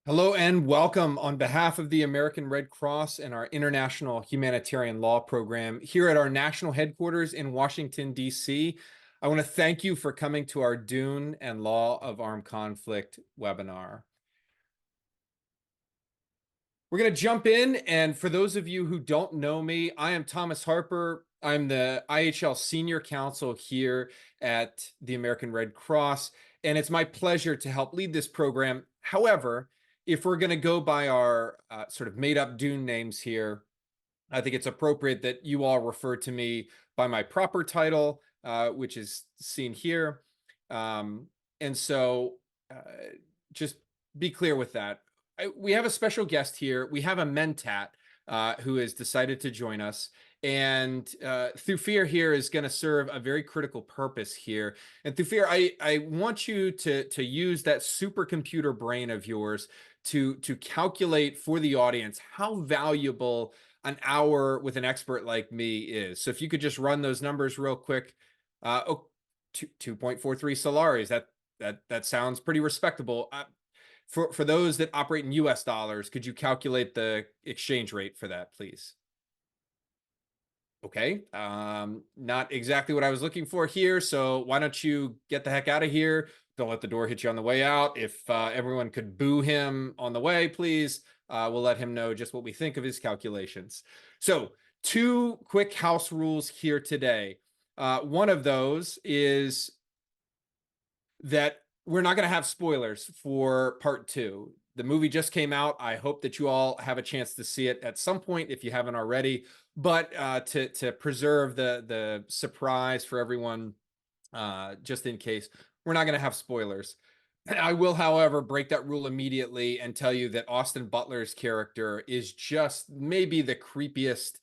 Hello and welcome on behalf of the American Red Cross and our International Humanitarian Law Program here at our national headquarters in Washington, D.C. I want to thank you for coming to our Dune and Law of Armed Conflict webinar. We're going to jump in, and for those of you who don't know me, I am Thomas Harper. I'm the IHL Senior Counsel here at the American Red Cross, and it's my pleasure to help lead this program. However, if we're going to go by our sort of made-up Dune names here, I think it's appropriate that you all refer to me by my proper title, which is seen here. And so just be clear with that. We have a special guest here. We have a mentat who has decided to join us. And Thufir here is going to serve a very critical purpose here. And Thufir, I want you to use that supercomputer brain of yours to calculate for the audience how valuable an hour with an expert like me is. So if you could just run those numbers real quick. 2.43 Solaris, that sounds pretty respectable. For those that operate in US dollars, could you calculate the exchange rate for that, please? Okay, not exactly what I was looking for here. So why don't you get the heck out of here? Don't let the door hit you on the way out. If everyone could boo him on the way, please, we'll let him know just what we think of his calculations. So two quick house rules here today. One of those is that we're not going to have spoilers for part two. The movie just came out. I hope that you all have a chance to see it at some point if you haven't already. But to preserve the surprise for everyone, just in case, we're not going to have spoilers. I will, however, break that rule immediately and tell you that Austin Butler's character is just maybe the creepiest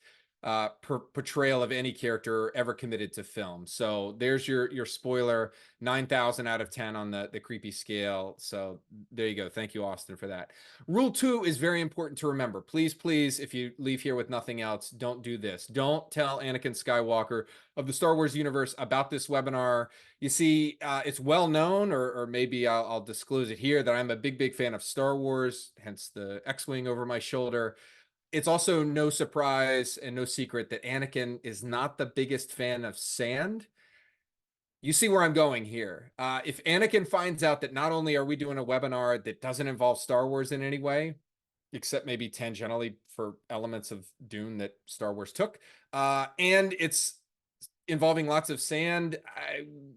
portrayal of any character ever committed to film. So there's your spoiler, 9,000 out of 10 on the creepy scale. So there you go. Thank you, Austin, for that. Rule 2 is very important to remember. Please, please, if you leave here with nothing else, don't do this. Don't tell Anakin Skywalker of the Star Wars universe about this webinar. You see, it's well known, or maybe I'll disclose it here, that I'm a big fan of Star Wars, hence the X-Wing over my shoulder. It's also no surprise and no secret that Anakin is not the biggest fan of sand. You see where I'm going here. If Anakin finds out that not only are we doing a webinar that doesn't involve Star Wars in any way, except maybe tangentially for elements of Dune that Star Wars took, and it's involving lots of sand,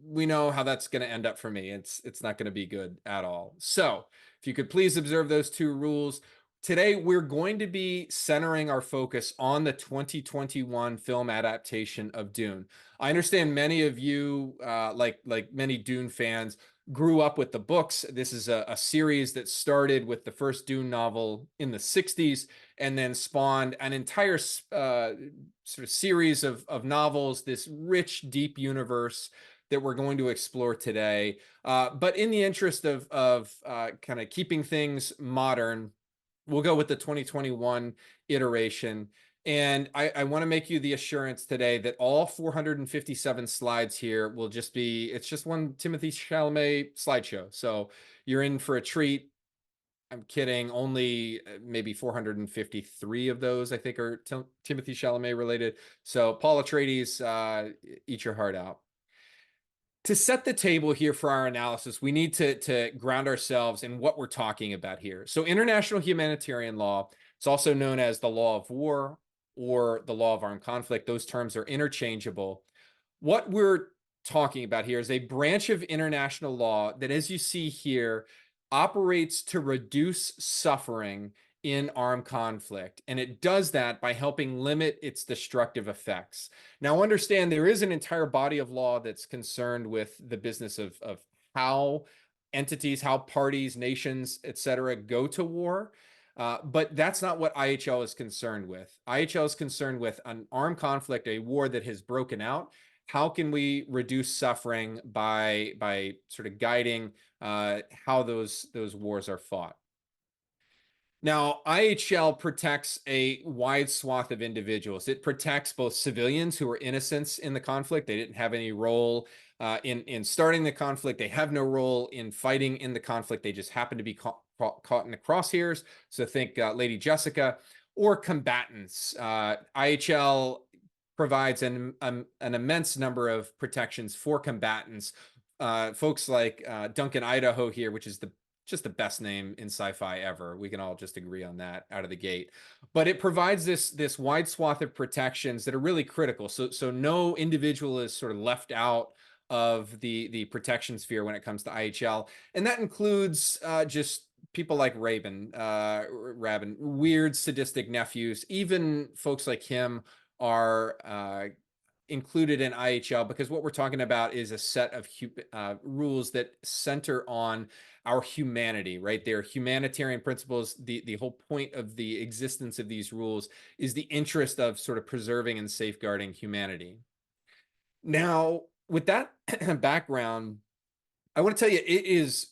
we know how that's going to end up for me. It's not going to be good at all. So if you could please observe those two rules. Today, we're going to be centering our focus on the 2021 film adaptation of Dune. I understand many of you, like many Dune fans, grew up with the books. This is a series that started with the first Dune novel in the 60s and then spawned an entire sort of series of novels, this rich, deep universe that we're going to explore today. But in the interest of kind of keeping things modern, we'll go with the 2021 iteration. And I want to make you the assurance today that all 457 slides here will just be, it's just one Timothée Chalamet slideshow. So you're in for a treat. I'm kidding. Only maybe 453 of those, I think, are Timothée Chalamet related. So Paul Atreides, eat your heart out. To set the table here for our analysis, we need to ground ourselves in what we're talking about here. So international humanitarian law, it's also known as the law of war or the law of armed conflict. Those terms are interchangeable. What we're talking about here is a branch of international law that, as you see here, operates to reduce suffering in armed conflict. And it does that by helping limit its destructive effects. Now, understand there is an entire body of law that's concerned with the business of how entities, how parties, nations, etc., go to war. But that's not what IHL is concerned with. IHL is concerned with an armed conflict, a war that has broken out. How can we reduce suffering by sort of guiding how those wars are fought? Now, IHL protects a wide swath of individuals. It protects both civilians who are innocents in the conflict. They didn't have any role in starting the conflict. They have no role in fighting in the conflict. They just happen to be caught in the crosshairs. So think Lady Jessica, or combatants. IHL provides an immense number of protections for combatants. Folks like Duncan Idaho here, which is just the best name in sci-fi ever. We can all just agree on that out of the gate. But it provides this wide swath of protections that are really critical. So no individual is sort of left out of the protection sphere when it comes to IHL, and that includes just people like Rabin, weird sadistic nephews. Even folks like him are included in IHL, because what we're talking about is a set of rules that center on our humanity, right? They're humanitarian principles. The whole point of the existence of these rules is the interest of sort of preserving and safeguarding humanity. Now, with that background, I want to tell you, it is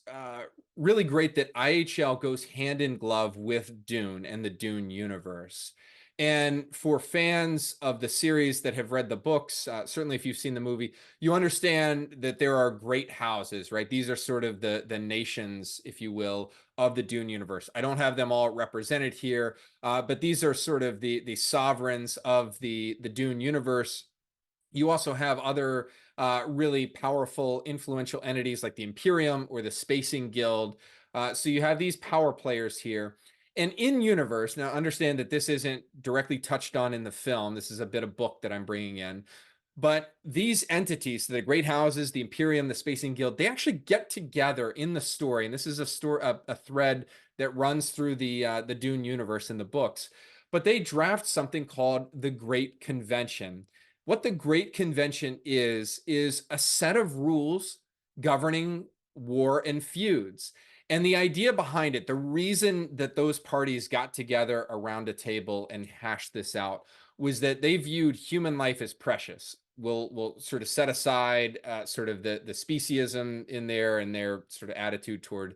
really great that IHL goes hand in glove with Dune and the Dune universe. And for fans of the series that have read the books, certainly if you've seen the movie, you understand that there are great houses, right? These are sort of the nations, if you will, of the Dune universe. I don't have them all represented here, but these are sort of the sovereigns of the Dune universe. You also have other really powerful, influential entities like the Imperium or the Spacing Guild. So you have these power players here. And in universe, now understand that this isn't directly touched on in the film. This is a bit of book that I'm bringing in. But these entities, the great houses, the Imperium, the Spacing Guild, they actually get together in the story. And this is a thread that runs through the Dune universe in the books. But they draft something called the Great Convention. What the Great Convention is a set of rules governing war and feuds. And the idea behind it, the reason that those parties got together around a table and hashed this out, was that they viewed human life as precious. We'll sort of set aside sort of the speciesism in there and their sort of attitude toward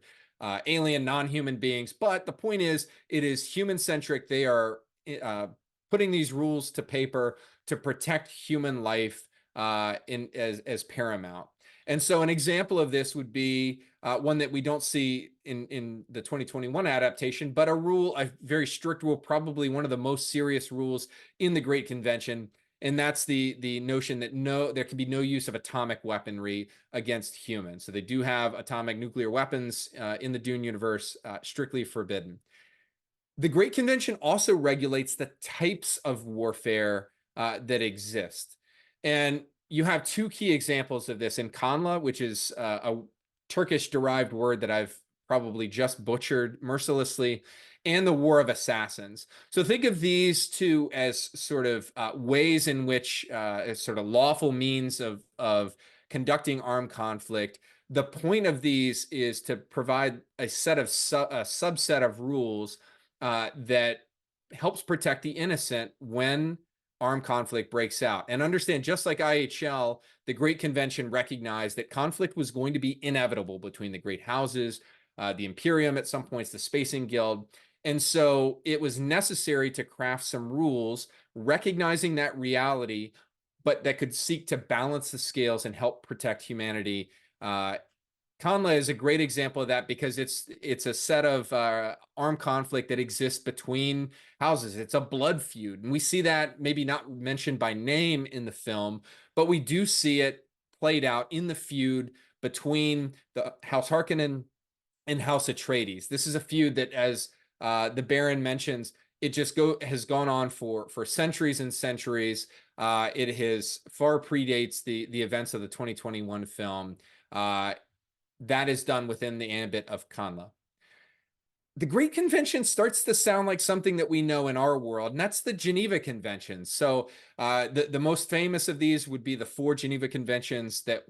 alien, non-human beings. But the point is, it is human-centric. They are putting these rules to paper to protect human life as paramount. And so an example of this would be one that we don't see in the 2021 adaptation, but a very strict rule, probably one of the most serious rules in the Great Convention. And that's the notion that there can be no use of atomic weaponry against humans. So they do have atomic nuclear weapons in the Dune universe, strictly forbidden. The Great Convention also regulates the types of warfare that exist. And you have two key examples of this in Kanla, which is a Turkish-derived word that I've probably just butchered mercilessly, and the War of Assassins. So think of these two as sort of ways in which, as sort of lawful means of conducting armed conflict. The point of these is to provide a subset of rules that helps protect the innocent when armed conflict breaks out. And understand, just like IHL, the Great Convention recognized that conflict was going to be inevitable between the great houses, the Imperium at some points, the Spacing Guild. And so it was necessary to craft some rules recognizing that reality, but that could seek to balance the scales and help protect humanity. Kanla is a great example of that, because it's a set of armed conflict that exists between houses. It's a blood feud. And we see that maybe not mentioned by name in the film, but we do see it played out in the feud between the House Harkonnen and House Atreides. This is a feud that, as the Baron mentions, it just has gone on for centuries and centuries. It has far predates the events of the 2021 film. That is done within the ambit of Kanla. The Great Convention starts to sound like something that we know in our world, and that's the Geneva Conventions. So the most famous of these would be the 4 Geneva Conventions that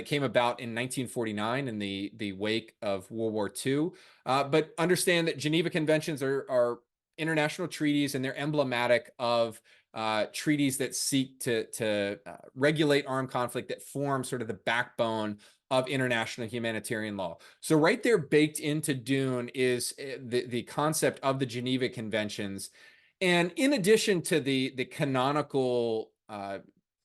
came about in 1949 in the wake of World War II. But understand that Geneva Conventions are international treaties, and they're emblematic of treaties that seek to regulate armed conflict, that form sort of the backbone of international humanitarian law. So right there, baked into Dune, is the concept of the Geneva Conventions. And in addition to the canonical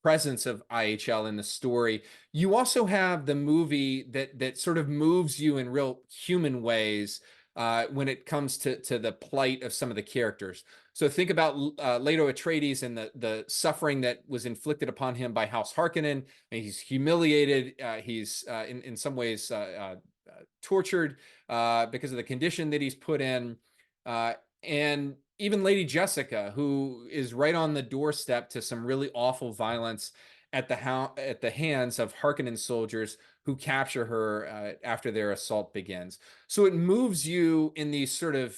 presence of IHL in the story. You also have the movie that sort of moves you in real human ways when it comes to the plight of some of the characters. So think about Leto Atreides and the suffering that was inflicted upon him by House Harkonnen. He's humiliated. He's in some ways tortured because of the condition that he's put in. And even Lady Jessica, who is right on the doorstep to some really awful violence at the hands of Harkonnen soldiers who capture her after their assault begins. So it moves you in these sort of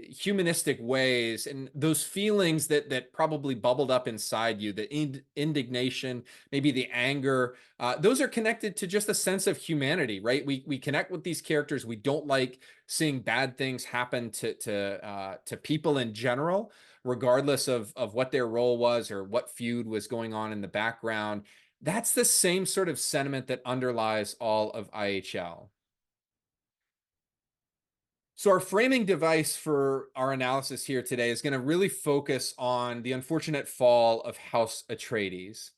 humanistic ways, and those feelings that probably bubbled up inside you, the indignation, maybe the anger, those are connected to just a sense of humanity, right? We connect with these characters. We don't like seeing bad things happen to people in general, regardless of what their role was or what feud was going on in the background. That's the same sort of sentiment that underlies all of IHL. So our framing device for our analysis here today is going to really focus on the unfortunate fall of House Atreides.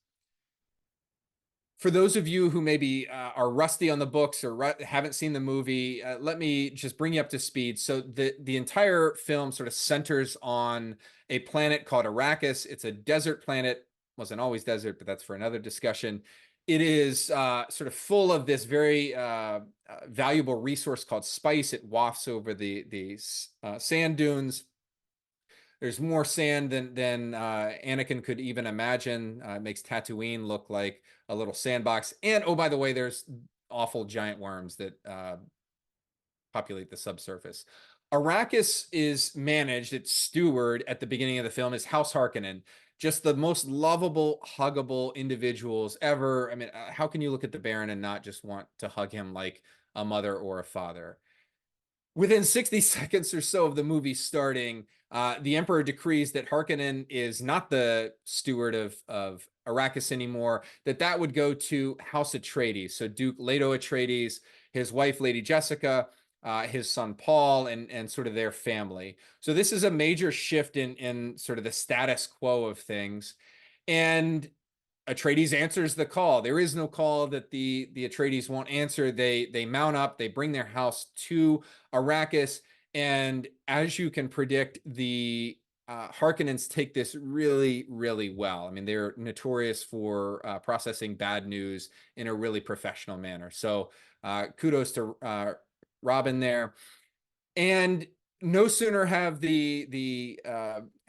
For those of you who maybe are rusty on the books or haven't seen the movie, let me just bring you up to speed. So the entire film sort of centers on a planet called Arrakis. It's a desert planet. Wasn't always desert, but that's for another discussion. It is sort of full of this very valuable resource called spice. It wafts over the sand dunes. There's more sand than Anakin could even imagine. It makes Tatooine look like a little sandbox. And oh, by the way, there's awful giant worms that populate the subsurface. Arrakis is managed, its steward at the beginning of the film is House Harkonnen. Just the most lovable, huggable individuals ever. I mean, how can you look at the Baron and not just want to hug him like a mother or a father? Within 60 seconds or so of the movie starting, the Emperor decrees that Harkonnen is not the steward of Arrakis anymore, that would go to House Atreides. So Duke Leto Atreides, his wife, Lady Jessica, his son Paul, and sort of their family. So this is a major shift in sort of the status quo of things. And Atreides answers the call. There is no call that the Atreides won't answer. They mount up, they bring their house to Arrakis, and as you can predict, the Harkonnens take this really, really well. I mean, they're notorious for processing bad news in a really professional manner. So kudos to Robin there. And no sooner have the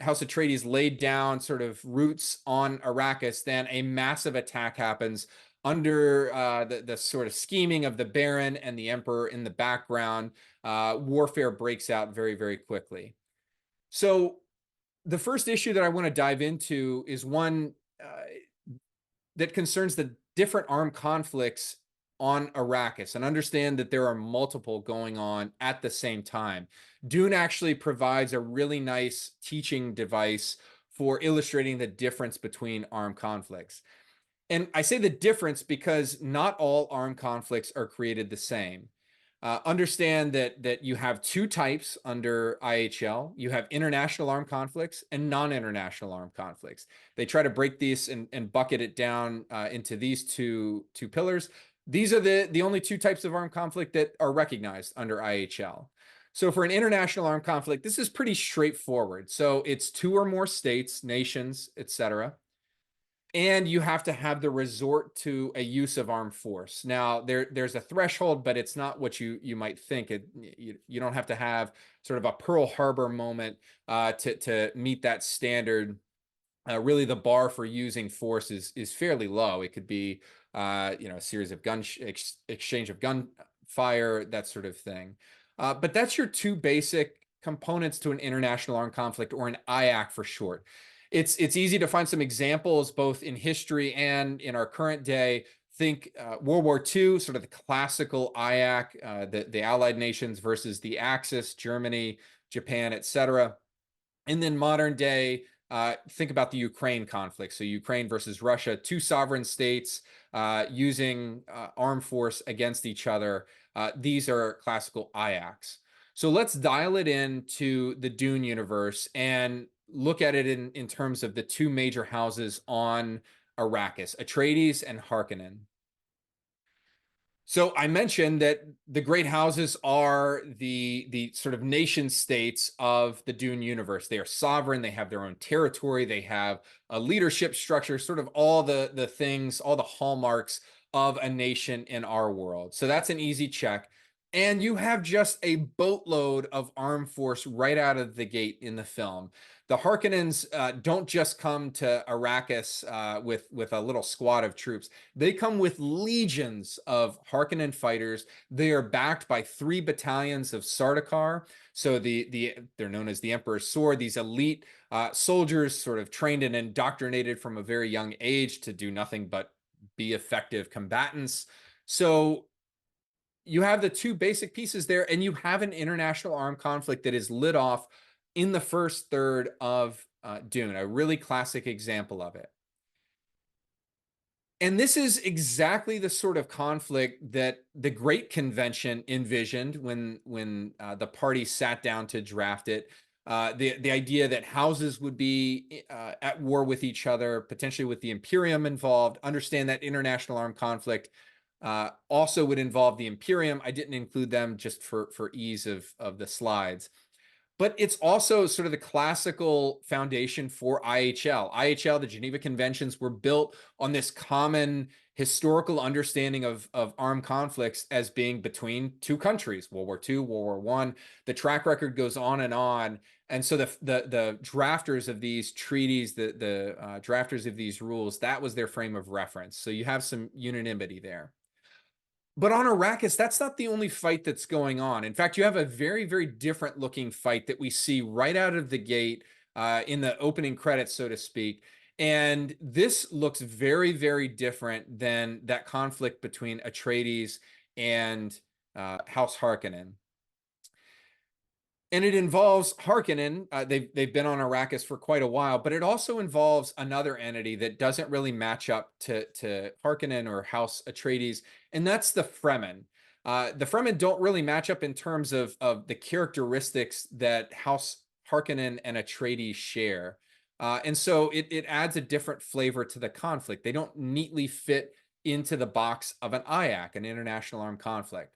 House Atreides laid down sort of roots on Arrakis than a massive attack happens under the sort of scheming of the Baron and the Emperor in the background. Warfare breaks out very, very quickly. So the first issue that I want to dive into is one that concerns the different armed conflicts on Arrakis, and understand that there are multiple going on at the same time. Dune actually provides a really nice teaching device for illustrating the difference between armed conflicts. And I say the difference because not all armed conflicts are created the same. Understand that you have two types under IHL. You have international armed conflicts and non-international armed conflicts. They try to break these and bucket it down into these two pillars. These are the only two types of armed conflict that are recognized under IHL. So for an international armed conflict, this is pretty straightforward. So it's two or more states, nations, etc. And you have to have the resort to a use of armed force. Now, there's a threshold, but it's not what you might think. You don't have to have sort of a Pearl Harbor moment to meet that standard. Really, the bar for using force is fairly low. It could be a series of exchange of gunfire, that sort of thing. But that's your two basic components to an international armed conflict, or an IAC for short. It's easy to find some examples both in history and in our current day. Think World War II, sort of the classical IAC, the Allied nations versus the Axis, Germany, Japan, etc. And then modern day, think about the Ukraine conflict. So Ukraine versus Russia, two sovereign states using armed force against each other. These are classical IACs. So let's dial it into the Dune universe and look at it in terms of the two major houses on Arrakis, Atreides and Harkonnen. So I mentioned that the great houses are the sort of nation states of the Dune universe. They are sovereign. They have their own territory. They have a leadership structure, sort of all the things, all the hallmarks of a nation in our world. So that's an easy check. And you have just a boatload of armed force right out of the gate in the film. The Harkonnens don't just come to Arrakis with a little squad of troops. They come with legions of Harkonnen fighters. They are backed by 3 battalions of Sardaukar. So they're known as the Emperor's Sword. These elite soldiers, sort of trained and indoctrinated from a very young age to do nothing but be effective combatants. So you have the 2 basic pieces there, and you have an international armed conflict that is lit off in the first third of Dune, a really classic example of it. And this is exactly the sort of conflict that the Great Convention envisioned when the party sat down to draft it. The idea that houses would be at war with each other, potentially with the Imperium involved. Understand that international armed conflict also would involve the Imperium. I didn't include them just for ease of the slides. But it's also sort of the classical foundation for IHL. IHL, the Geneva Conventions, were built on this common historical understanding of armed conflicts as being between 2 countries, World War II, World War I. The track record goes on and on. And so the drafters of these treaties, the drafters of these rules, that was their frame of reference. So you have some unanimity there. But on Arrakis, that's not the only fight that's going on. In fact, you have a very, very different looking fight that we see right out of the gate in the opening credits, so to speak. And this looks very, very different than that conflict between Atreides and House Harkonnen. And it involves Harkonnen. They've been on Arrakis for quite a while, but it also involves another entity that doesn't really match up to Harkonnen or House Atreides, and that's the Fremen. The Fremen don't really match up in terms of the characteristics that House Harkonnen and Atreides share. And so it adds a different flavor to the conflict. They don't neatly fit into the box of an IAC, an international armed conflict.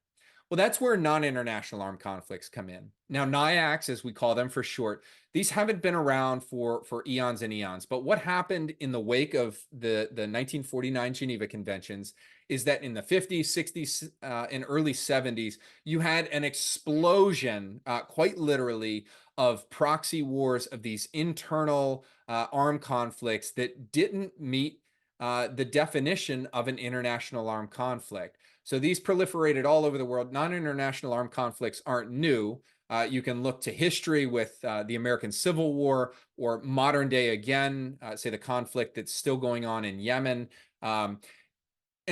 Well, that's where non-international armed conflicts come in. Now, NIACs, as we call them for short, these haven't been around for eons and eons. But what happened in the wake of the 1949 Geneva Conventions is that in the 50s, 60s, and early 70s, you had an explosion, quite literally, of proxy wars, of these internal armed conflicts that didn't meet the definition of an international armed conflict. So these proliferated all over the world. Non-international armed conflicts aren't new. You can look to history with the American Civil War, or modern day again, say the conflict that's still going on in Yemen. And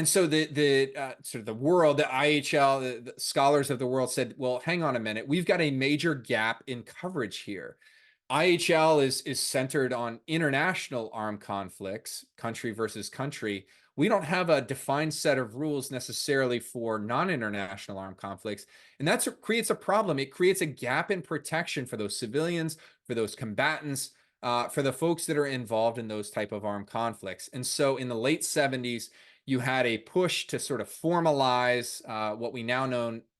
so the sort of the world, the IHL, the scholars of the world said, well, hang on a minute, we've got a major gap in coverage here. IHL is centered on international armed conflicts, country versus country. We don't have a defined set of rules necessarily for non-international armed conflicts. And that's what creates a problem. It creates a gap in protection for those civilians, for those combatants, for the folks that are involved in those type of armed conflicts. And so in the late 70s, you had a push to sort of formalize what we now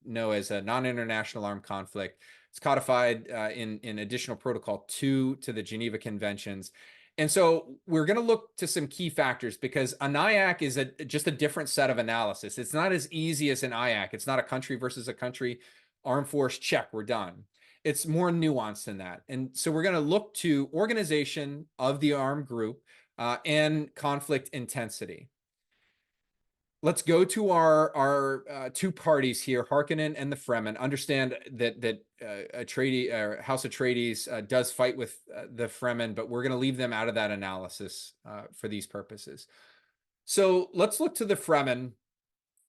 know as a non-international armed conflict. It's codified in Additional Protocol 2 to the Geneva Conventions. And so we're going to look to some key factors, because a NIAC is just a different set of analysis. It's not as easy as an IAC. It's not a country versus a country. Armed force, check, we're done. It's more nuanced than that. And so we're going to look to organization of the armed group and conflict intensity. Let's go to our 2 parties here, Harkonnen and the Fremen. Understand that Atreides, or House Atreides does fight with the Fremen, but we're going to leave them out of that analysis for these purposes. So let's look to the Fremen,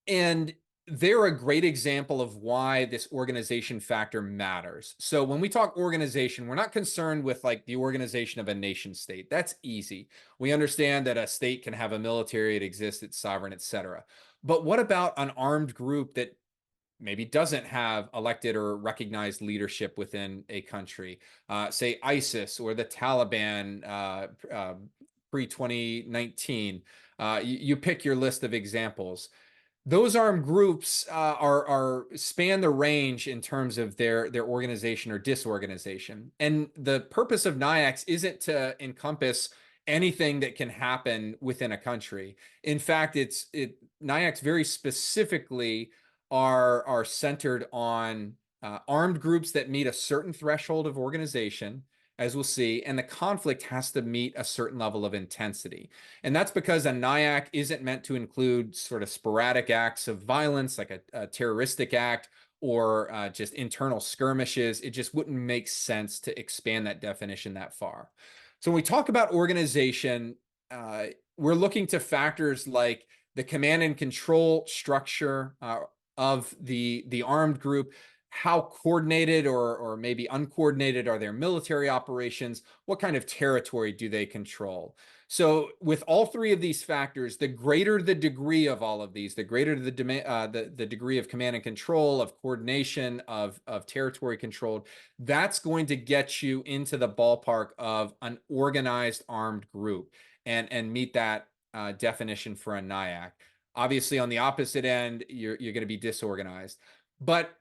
and they're a great example of why this organization factor matters. So when we talk organization, we're not concerned with like the organization of a nation state. That's easy. We understand that a state can have a military, it exists, it's sovereign, etc. But what about an armed group that maybe doesn't have elected or recognized leadership within a country? Say ISIS or the Taliban, pre-2019. You pick your list of examples. Those armed groups are span the range in terms of their organization or disorganization. And the purpose of NIACs isn't to encompass anything that can happen within a country. In fact, NIACs very specifically are centered on armed groups that meet a certain threshold of organization, as we'll see, and the conflict has to meet a certain level of intensity. And that's because a NIAC isn't meant to include sort of sporadic acts of violence, like a terroristic act, or just internal skirmishes. It just wouldn't make sense to expand that definition that far. So when we talk about organization, we're looking to factors like the command and control structure of the armed group. How coordinated or maybe uncoordinated are their military operations? What kind of territory do they control? So with all three of these factors, the greater the degree of all of these, the greater the degree of command and control, of coordination, of territory controlled, that's going to get you into the ballpark of an organized armed group and meet that definition for a NIAC. Obviously, on the opposite end, you're going to be disorganized. But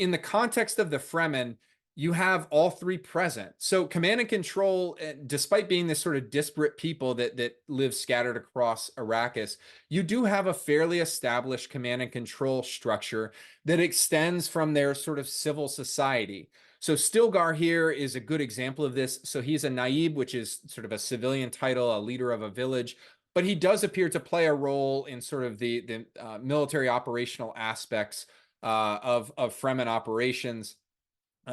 in the context of the Fremen, you have all three present. So command and control, despite being this sort of disparate people that live scattered across Arrakis, you do have a fairly established command and control structure that extends from their sort of civil society. So Stilgar here is a good example of this. So he's a Naib, which is sort of a civilian title, a leader of a village, but he does appear to play a role in sort of the military operational aspects of Fremen operations.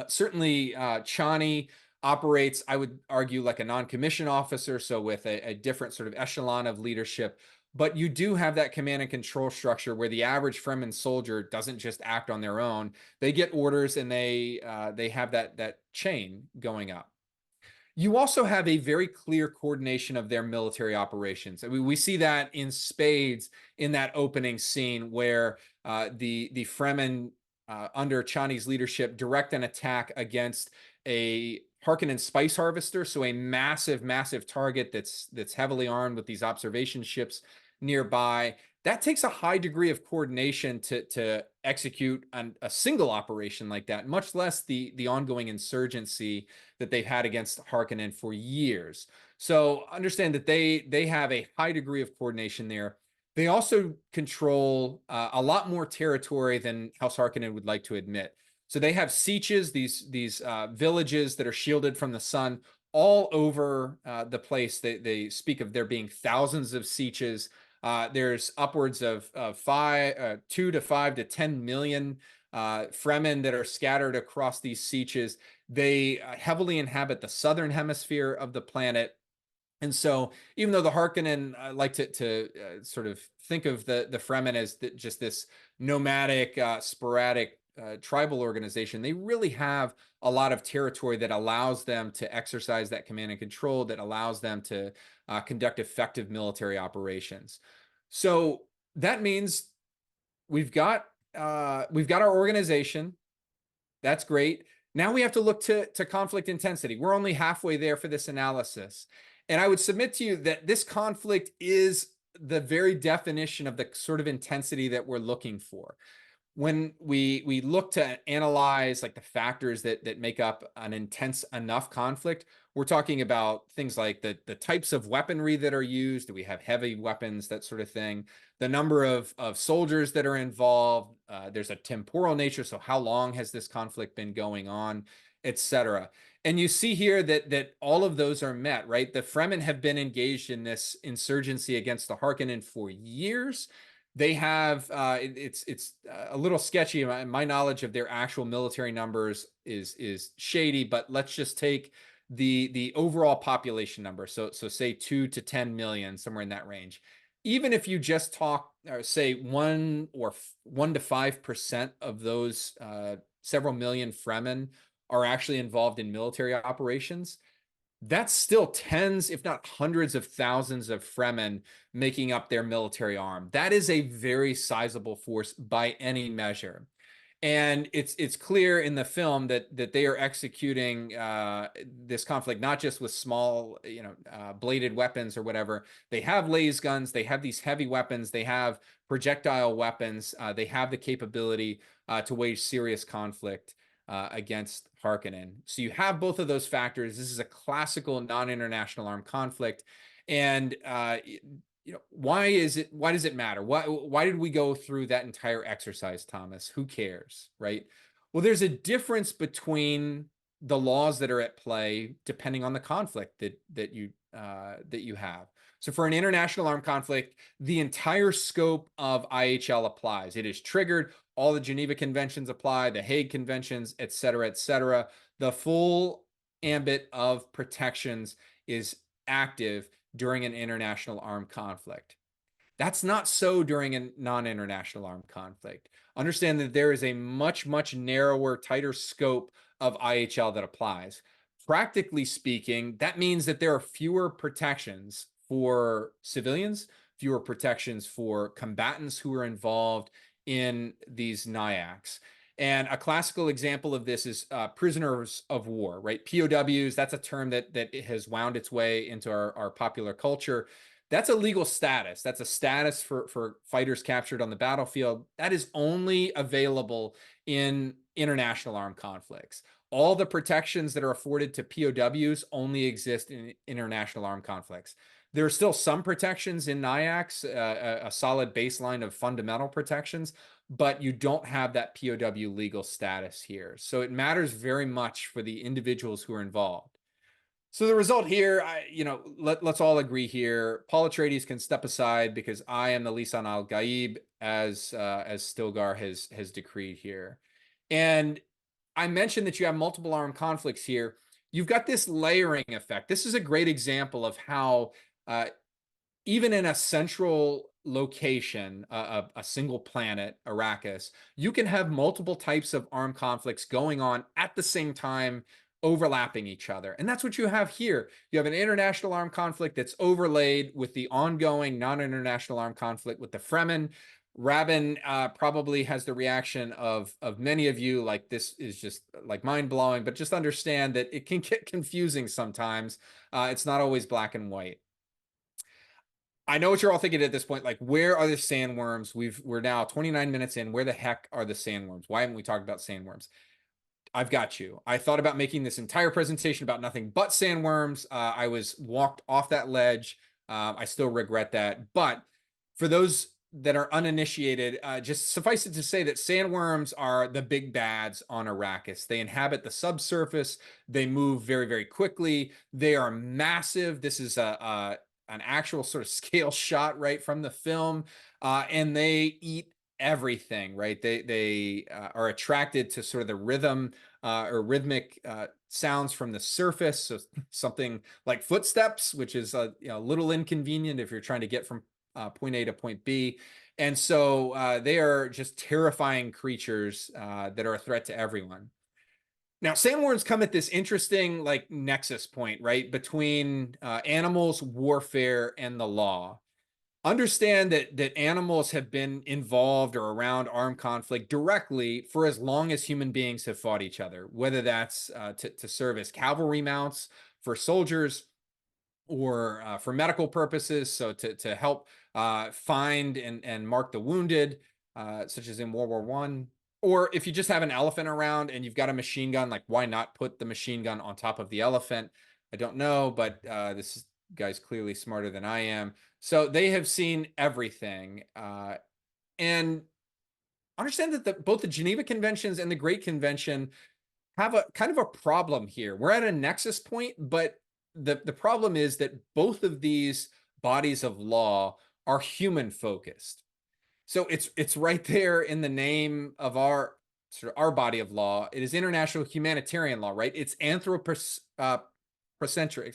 Certainly, Chani operates, I would argue, like a non-commissioned officer, so with a different sort of echelon of leadership. But you do have that command and control structure where the average Fremen soldier doesn't just act on their own. They get orders and they have that chain going up. You also have a very clear coordination of their military operations. I mean, we see that in spades in that opening scene where the Fremen under Chani's leadership direct an attack against a Harkonnen spice harvester, so a massive target that's heavily armed with these observation ships nearby. That takes a high degree of coordination to execute a single operation like that, much less the ongoing insurgency that they've had against Harkonnen for years. So understand that they have a high degree of coordination there. They also control a lot more territory than House Harkonnen would like to admit. So they have sieges, these villages that are shielded from the sun all over the place. They speak of there being thousands of sieges. There's upwards of 2 to 5 to 10 million Fremen that are scattered across these sieges. They heavily inhabit the southern hemisphere of the planet. And so even though the Harkonnen like to sort of think of the Fremen as just this nomadic, sporadic tribal organization, they really have a lot of territory that allows them to exercise that command and control, that allows them to conduct effective military operations. So that means we've got our organization. That's great. Now we have to look to conflict intensity. We're only halfway there for this analysis. And I would submit to you that this conflict is the very definition of the sort of intensity that we're looking for. When we look to analyze like the factors that make up an intense enough conflict, we're talking about things like the types of weaponry that are used. Do we have heavy weapons, that sort of thing? The number of soldiers that are involved. There's a temporal nature. So how long has this conflict been going on, etc. And you see here that all of those are met, right? The Fremen have been engaged in this insurgency against the Harkonnen for years. They have it's a little sketchy. My knowledge of their actual military numbers is shady, but let's just take the overall population number. So say 2 to 10 million, somewhere in that range. Even if you just talk or say 1 to 5% of those several million Fremen are actually involved in military operations, that's still tens, if not hundreds of thousands of Fremen making up their military arm. That is a very sizable force by any measure. And it's clear in the film that they are executing this conflict not just with small, bladed weapons or whatever. They have laser guns, they have these heavy weapons, they have projectile weapons, they have the capability to wage serious conflict against Harkonnen. So you have both of those factors. This is a classical non-international armed conflict, and why does it matter? Why did we go through that entire exercise, Thomas? Who cares, right? Well, there's a difference between the laws that are at play depending on the conflict that you have. So for an international armed conflict, the entire scope of IHL applies. It is triggered. All the Geneva Conventions apply, the Hague Conventions, et cetera, et cetera. The full ambit of protections is active during an international armed conflict. That's not so during a non-international armed conflict. Understand that there is a much, much narrower, tighter scope of IHL that applies. Practically speaking, that means that there are fewer protections for civilians, fewer protections for combatants who are involved in these NIACs. And a classical example of this is prisoners of war, right? POWs, that's a term that has wound its way into our popular culture. That's a legal status. That's a status for fighters captured on the battlefield. That is only available in international armed conflicts. All the protections that are afforded to POWs only exist in international armed conflicts. There are still some protections in NIACs, a solid baseline of fundamental protections, but you don't have that POW legal status here. So it matters very much for the individuals who are involved. So the result here, let's all agree here. Paul Atreides can step aside because I am the Lisan al Gaib, as Stilgar has decreed here. And I mentioned that you have multiple armed conflicts here. You've got this layering effect. This is a great example of how even in a central location, a single planet, Arrakis, you can have multiple types of armed conflicts going on at the same time, overlapping each other. And that's what you have here. You have an international armed conflict that's overlaid with the ongoing non-international armed conflict with the Fremen. Rabin probably has the reaction of many of you, like this is just like mind-blowing, but just understand that it can get confusing sometimes. It's not always black and white. I know what you're all thinking at this point, like, where are the sandworms? We're now 29 minutes in. Where the heck are the sandworms? Why haven't we talked about sandworms? I've got you. I thought about making this entire presentation about nothing but sandworms. I was walked off that ledge. I still regret that. But for those that are uninitiated, just suffice it to say that sandworms are the big bads on Arrakis. They inhabit the subsurface. They move very, very quickly. They are massive. This is an actual sort of scale shot right from the film, and they eat everything, right? They are attracted to sort of the rhythm or rhythmic sounds from the surface. So something like footsteps, which is a little inconvenient if you're trying to get from point A to point B. And so they are just terrifying creatures that are a threat to everyone. Now, sandworms come at this interesting like nexus point, right, between animals, warfare, and the law. Understand that animals have been involved or around armed conflict directly for as long as human beings have fought each other, whether that's to serve as cavalry mounts for soldiers or for medical purposes, so to help find and mark the wounded, such as in World War I. Or if you just have an elephant around and you've got a machine gun, like why not put the machine gun on top of the elephant? I don't know, but this guy's clearly smarter than I am. So they have seen everything. And understand that both the Geneva Conventions and the Great Convention have a kind of a problem here. We're at a nexus point, but the problem is that both of these bodies of law are human focused. So it's right there in the name of our body of law. It is international humanitarian law, right? It's anthropocentric.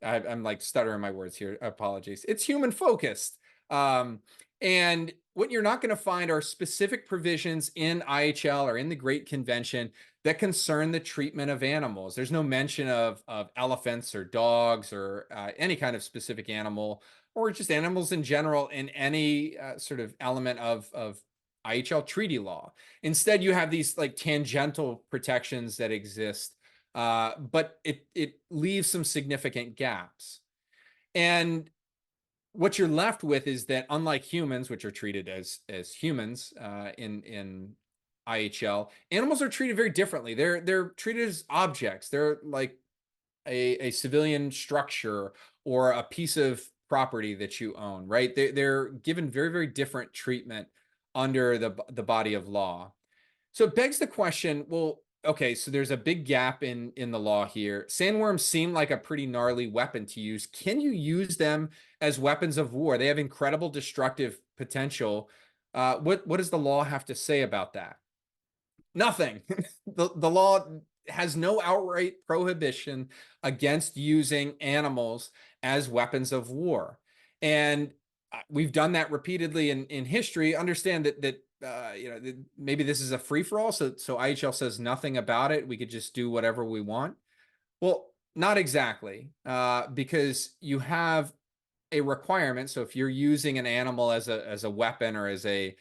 I'm like stuttering my words here. Apologies. It's human focused. And what you're not going to find are specific provisions in IHL or in the Great Convention that concern the treatment of animals. There's no mention of elephants or dogs or any kind of specific animal, or just animals in general in any sort of element of IHL treaty law. Instead, you have these like tangential protections that exist, but it leaves some significant gaps. And what you're left with is that, unlike humans, which are treated as humans in IHL, animals are treated very differently. They're treated as objects. They're like a civilian structure or a piece of property that you own, right? They're given very, very different treatment under the body of law. So it begs the question, well, okay, so there's a big gap in the law here. Sandworms seem like a pretty gnarly weapon to use. Can you use them as weapons of war? They have incredible destructive potential. What does the law have to say about that? Nothing. The law has no outright prohibition against using animals as weapons of war. And we've done that repeatedly in history. Understand that maybe this is a free-for-all, so IHL says nothing about it. We could just do whatever we want. Well, not exactly, because you have a requirement. So if you're using an animal as a weapon or as a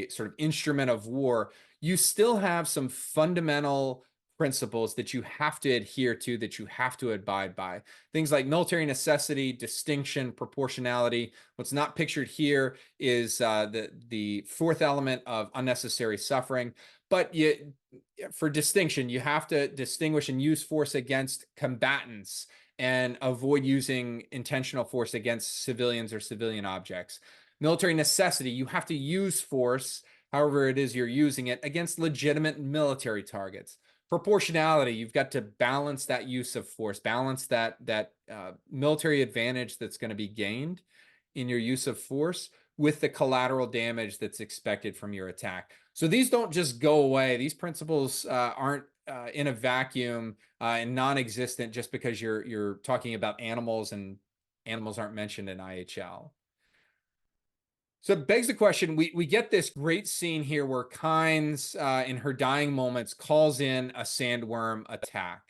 sort of instrument of war, you still have some fundamental principles that you have to adhere to, that you have to abide by. Things like military necessity, distinction, proportionality. What's not pictured here is the fourth element of unnecessary suffering. But for distinction, you have to distinguish and use force against combatants and avoid using intentional force against civilians or civilian objects. Military necessity, you have to use force, however it is you're using it, against legitimate military targets. Proportionality, you've got to balance that use of force, balance that military advantage that's going to be gained in your use of force with the collateral damage that's expected from your attack. So these don't just go away. These principles aren't in a vacuum and non-existent just because you're talking about animals and animals aren't mentioned in IHL. So it begs the question, we get this great scene here where Kynes, in her dying moments, calls in a sandworm attack.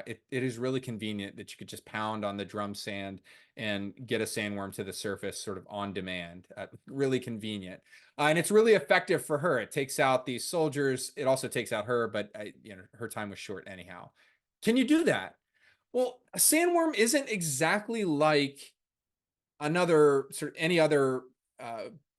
It is really convenient that you could just pound on the drum sand and get a sandworm to the surface sort of on demand. Really convenient. And it's really effective for her. It takes out these soldiers. It also takes out her, but her time was short anyhow. Can you do that? Well, a sandworm isn't exactly like any other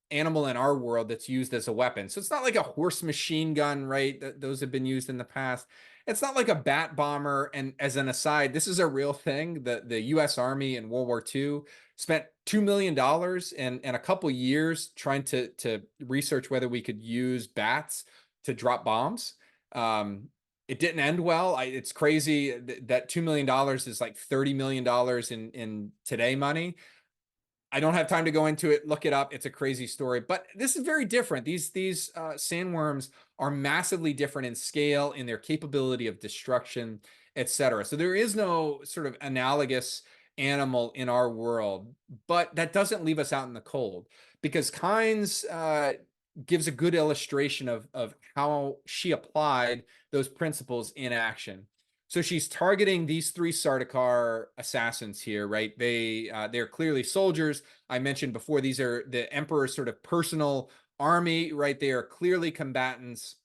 animal in our world that's used as a weapon. So it's not like a horse machine gun, right? Those have been used in the past. It's not like a bat bomber. And as an aside, this is a real thing. The U.S. Army in World War II spent $2 million and a couple years trying to research whether we could use bats to drop bombs. It didn't end well. It's crazy that $2 million is like $30 million in today money. I don't have time to go into it. Look it up. It's a crazy story, but this is very different. These sandworms are massively different in scale, in their capability of destruction, etc. So there is no sort of analogous animal in our world, but that doesn't leave us out in the cold, because Kynes gives a good illustration of how she applied those principles in action. So she's targeting these three Sardaukar assassins here, right? They're clearly soldiers. I mentioned before, these are the Emperor's sort of personal army, right? They are clearly combatants.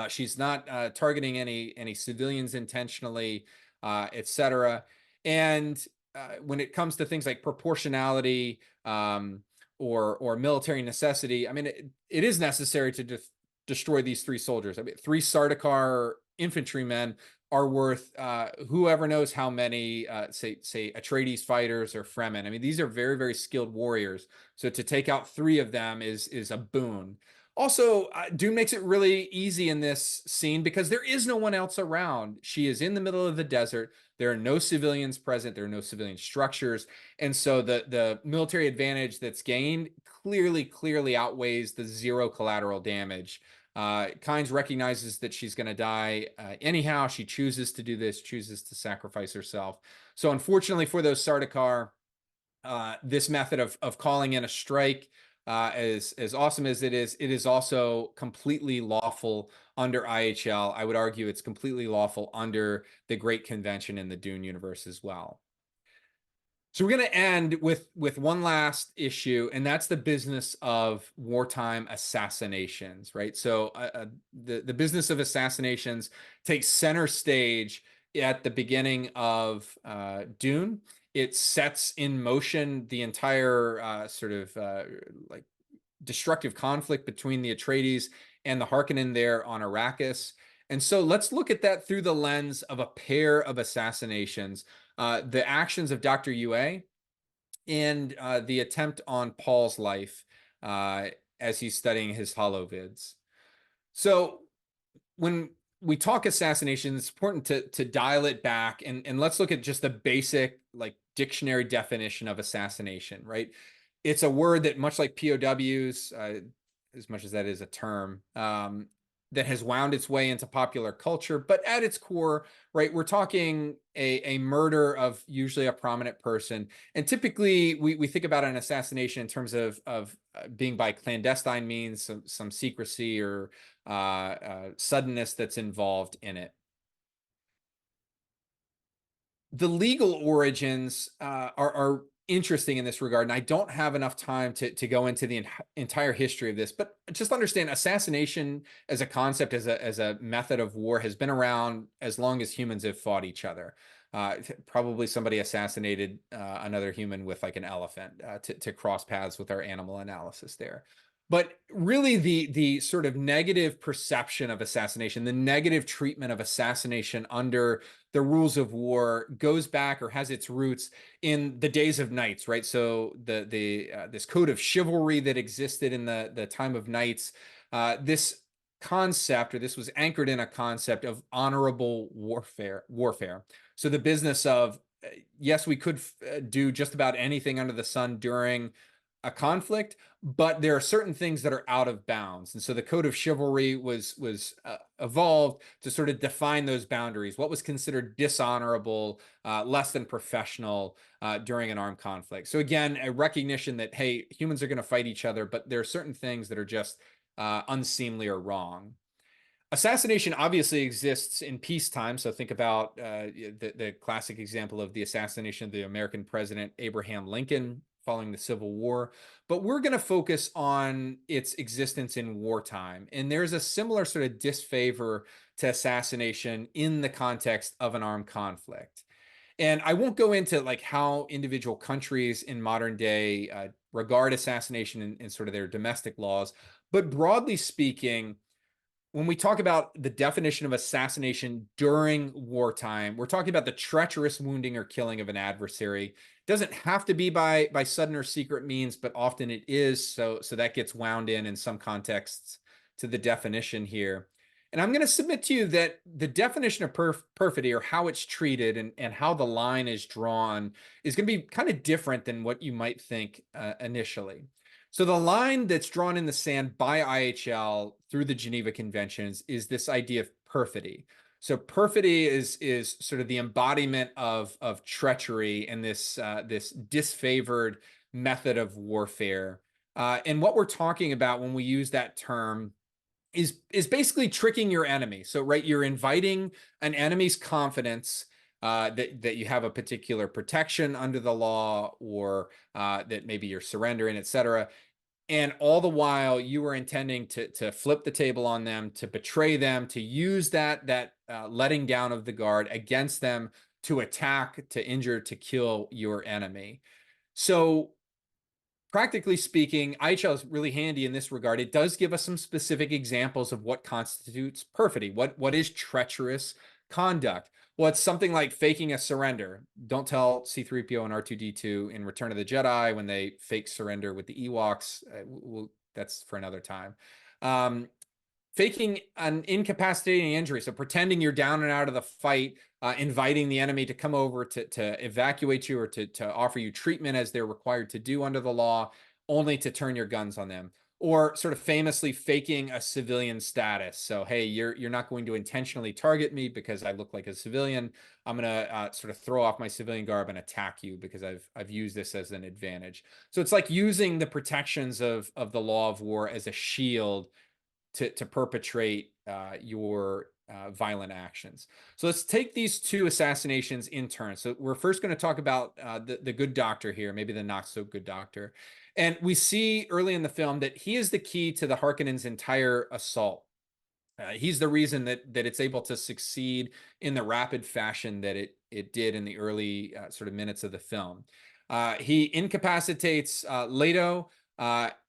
She's not targeting any civilians intentionally, etc. And when it comes to things like proportionality or military necessity, I mean, it is necessary to destroy these three soldiers. I mean, three Sardaukar infantrymen are worth whoever knows how many, say Atreides fighters or Fremen. I mean, these are very, very skilled warriors. So to take out three of them is a boon. Also, Dune makes it really easy in this scene because there is no one else around. She is in the middle of the desert. There are no civilians present. There are no civilian structures. And so the military advantage that's gained clearly outweighs the zero collateral damage. Kynes recognizes that she's going to die anyhow. She chooses to do this, chooses to sacrifice herself. So unfortunately for those Sardaukar, this method of calling in a strike, as awesome as it is also completely lawful under IHL. I would argue it's completely lawful under the Great Convention in the Dune universe as well. So we're going to end with one last issue, and that's the business of wartime assassinations, right? So the business of assassinations takes center stage at the beginning of Dune. It sets in motion the entire sort of like destructive conflict between the Atreides and the Harkonnen there on Arrakis. And so let's look at that through the lens of a pair of assassinations, the actions of Dr. Yueh and the attempt on Paul's life as he's studying his holovids. So when we talk assassination, it's important to dial it back and let's look at just the basic like dictionary definition of assassination, right? It's a word that, much like POWs, as much as that is a term, that has wound its way into popular culture. But at its core, right, we're talking a murder of usually a prominent person. And typically we think about an assassination in terms of being by clandestine means, some secrecy or suddenness that's involved in it. The legal origins are interesting in this regard, and I don't have enough time to go into the entire history of this, but just understand assassination as a concept, as a method of war, has been around as long as humans have fought each other. Probably somebody assassinated another human with like an elephant to cross paths with our animal analysis there. But really, the sort of negative perception of assassination, the negative treatment of assassination under the rules of war goes back or has its roots in the days of knights, right? So this code of chivalry that existed in the time of knights, this concept, or this was anchored in a concept of honorable warfare. So the business of, yes, we could do just about anything under the sun during a conflict, but there are certain things that are out of bounds. And so the code of chivalry was evolved to sort of define those boundaries. What was considered dishonorable, less than professional during an armed conflict. So again, a recognition that, hey, humans are going to fight each other, but there are certain things that are just unseemly or wrong. Assassination obviously exists in peacetime. So think about the classic example of the assassination of the American president Abraham Lincoln following the Civil War. But we're going to focus on its existence in wartime. And there's a similar sort of disfavor to assassination in the context of an armed conflict. And I won't go into like how individual countries in modern day regard assassination in sort of their domestic laws. But broadly speaking, when we talk about the definition of assassination during wartime, we're talking about the treacherous wounding or killing of an adversary. It doesn't have to be by sudden or secret means, but often it is. So that gets wound in some contexts to the definition here. And I'm going to submit to you that the definition of perfidy, or how it's treated and how the line is drawn, is going to be kind of different than what you might think initially. So the line that's drawn in the sand by IHL through the Geneva Conventions is this idea of perfidy. So perfidy is sort of the embodiment of treachery and this disfavored method of warfare. And what we're talking about when we use that term is basically tricking your enemy. So right, you're inviting an enemy's confidence that you have a particular protection under the law, or that maybe you're surrendering, etc. And all the while you were intending to flip the table on them, to betray them, to use that letting down of the guard against them, to attack, to injure, to kill your enemy. So practically speaking, IHL is really handy in this regard. It does give us some specific examples of what constitutes perfidy. What is treacherous conduct? Well, it's something like faking a surrender. Don't tell C-3PO and R2-D2 in Return of the Jedi when they fake surrender with the Ewoks. That's for another time. Faking an incapacitating injury, so pretending you're down and out of the fight, inviting the enemy to come over to evacuate you, or to offer you treatment as they're required to do under the law, only to turn your guns on them. Or sort of famously faking a civilian status. So, hey, you're not going to intentionally target me because I look like a civilian. I'm going to sort of throw off my civilian garb and attack you because I've used this as an advantage. So it's like using the protections of the law of war as a shield to perpetrate your violent actions. So let's take these two assassinations in turn. So we're first going to talk about the good doctor here, maybe the not so good doctor. And we see early in the film that he is the key to the Harkonnens' entire assault. He's the reason that it's able to succeed in the rapid fashion that it did in the early sort of minutes of the film. He incapacitates Leto,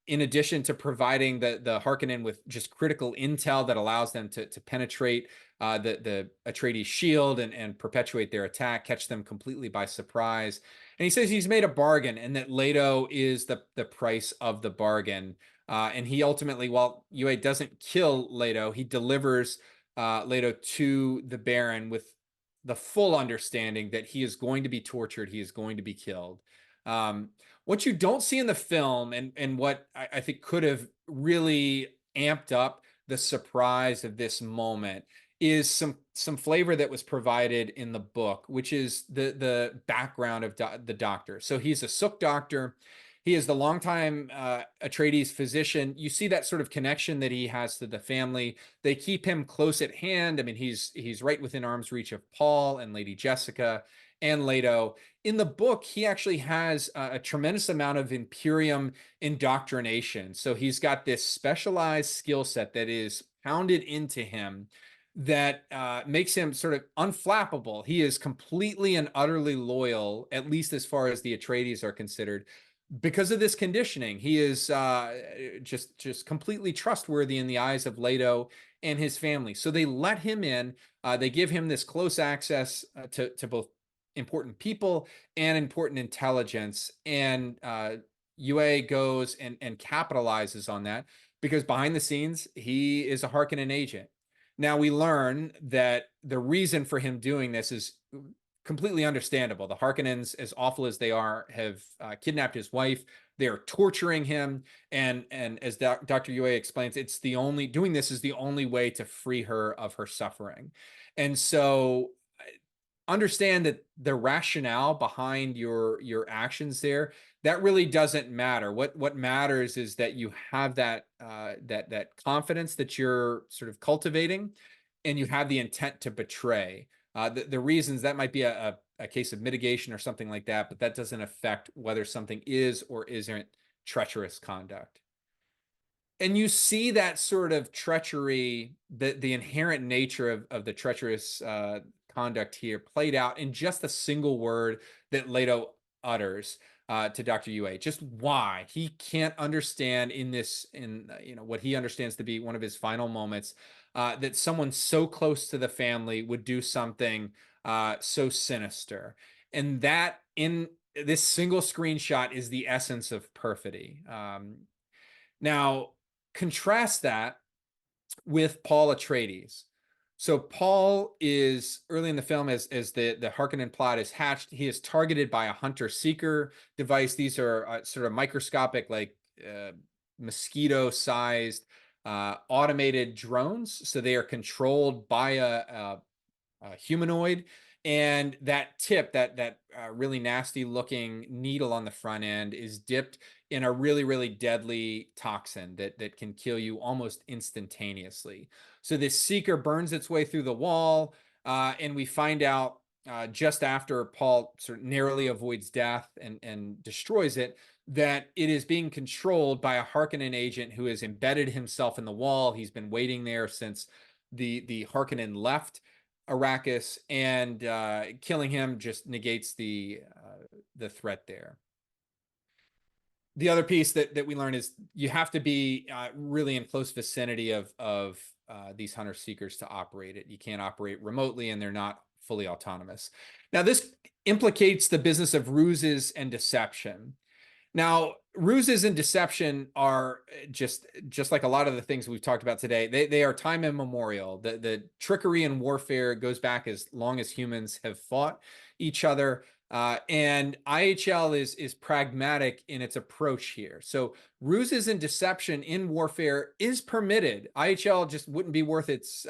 in addition to providing the Harkonnen with just critical intel that allows them to penetrate the Atreides shield and perpetuate their attack, catch them completely by surprise. And he says he's made a bargain and that Leto is the price of the bargain. And he ultimately, while Yueh doesn't kill Leto, he delivers Leto to the Baron with the full understanding that he is going to be tortured, he is going to be killed. What you don't see in the film, and what I think could have really amped up the surprise of this moment, is some flavor that was provided in the book, which is the background of the doctor. So he's a Sook doctor. He is the longtime Atreides physician. You see that sort of connection that he has to the family. They keep him close at hand. I mean, he's right within arm's reach of Paul and Lady Jessica and Leto. In the book, he actually has a tremendous amount of Imperium indoctrination. So he's got this specialized skill set that is pounded into him that makes him sort of unflappable. He is completely and utterly loyal, at least as far as the Atreides are considered, because of this conditioning. He is just completely trustworthy in the eyes of Leto and his family. So they let him in. They give him this close access to both important people and important intelligence. And Yueh goes and capitalizes on that, because behind the scenes, he is a Harkonnen agent. Now we learn that the reason for him doing this is completely understandable. The Harkonnens, as awful as they are, have kidnapped his wife. They are torturing him, and as Dr. Yueh explains, it's the only doing this is the only way to free her of her suffering. And so understand that the rationale behind your actions there, that really doesn't matter. What matters is that you have that that confidence that you're sort of cultivating, and you have the intent to betray. The reasons, that might be a case of mitigation or something like that, but that doesn't affect whether something is or isn't treacherous conduct. And you see that sort of treachery, the inherent nature of the treacherous conduct here played out in just a single word that Leto utters to Dr. Yueh. Just why he can't understand in what he understands to be one of his final moments, that someone so close to the family would do something so sinister. And that, in this single screenshot, is the essence of perfidy. Now, contrast that with Paul Atreides. So Paul is, early in the film, as the Harkonnen plot is hatched, he is targeted by a hunter-seeker device. These are sort of microscopic, like mosquito-sized automated drones. So they are controlled by a humanoid. And that tip, that really nasty looking needle on the front end, is dipped in a really, really deadly toxin that can kill you almost instantaneously. So this seeker burns its way through the wall, and we find out just after Paul sort of narrowly avoids death and destroys it, that it is being controlled by a Harkonnen agent who has embedded himself in the wall. He's been waiting there since the Harkonnen left Arrakis, and killing him just negates the threat there. The other piece that we learn is you have to be really in close vicinity of these hunter seekers to operate it. You can't operate remotely, and they're not fully autonomous. Now, this implicates the business of ruses and deception. Now, ruses and deception are just like a lot of the things we've talked about today. They are time immemorial. The trickery in warfare goes back as long as humans have fought each other. And IHL is pragmatic in its approach here. So ruses and deception in warfare is permitted. IHL just wouldn't be worth its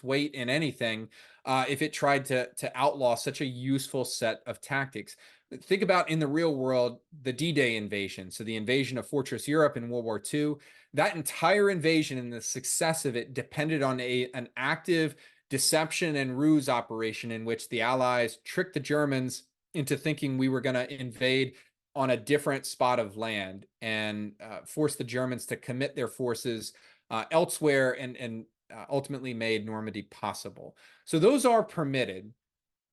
weight in anything if it tried to outlaw such a useful set of tactics. Think about, in the real world, the D-Day invasion. So the invasion of Fortress Europe in World War II, that entire invasion and the success of it depended on an active deception and ruse operation in which the Allies tricked the Germans into thinking we were going to invade on a different spot of land and force the Germans to commit their forces elsewhere and ultimately made Normandy possible. So those are permitted.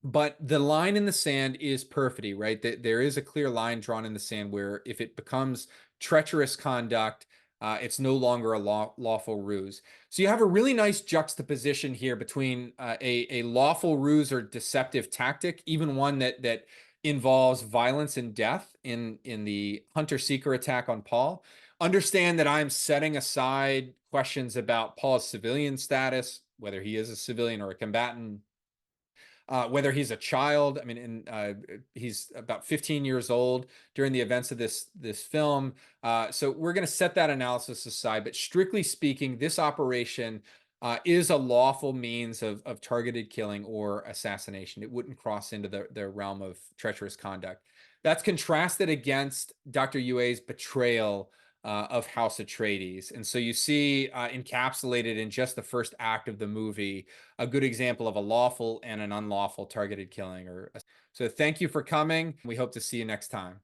But the line in the sand is perfidy, right? There is a clear line drawn in the sand where if it becomes treacherous conduct, it's no longer a lawful ruse. So you have a really nice juxtaposition here between a lawful ruse or deceptive tactic, even one that involves violence and death in the hunter-seeker attack on Paul. Understand that I'm setting aside questions about Paul's civilian status, whether he is a civilian or a combatant, whether he's a child. I mean, he's about 15 years old during the events of this film. So we're going to set that analysis aside. But strictly speaking, this operation is a lawful means of targeted killing or assassination. It wouldn't cross into the realm of treacherous conduct. That's contrasted against Dr. Yueh's betrayal of House Atreides. And so you see encapsulated in just the first act of the movie, a good example of a lawful and an unlawful targeted killing. So thank you for coming. We hope to see you next time.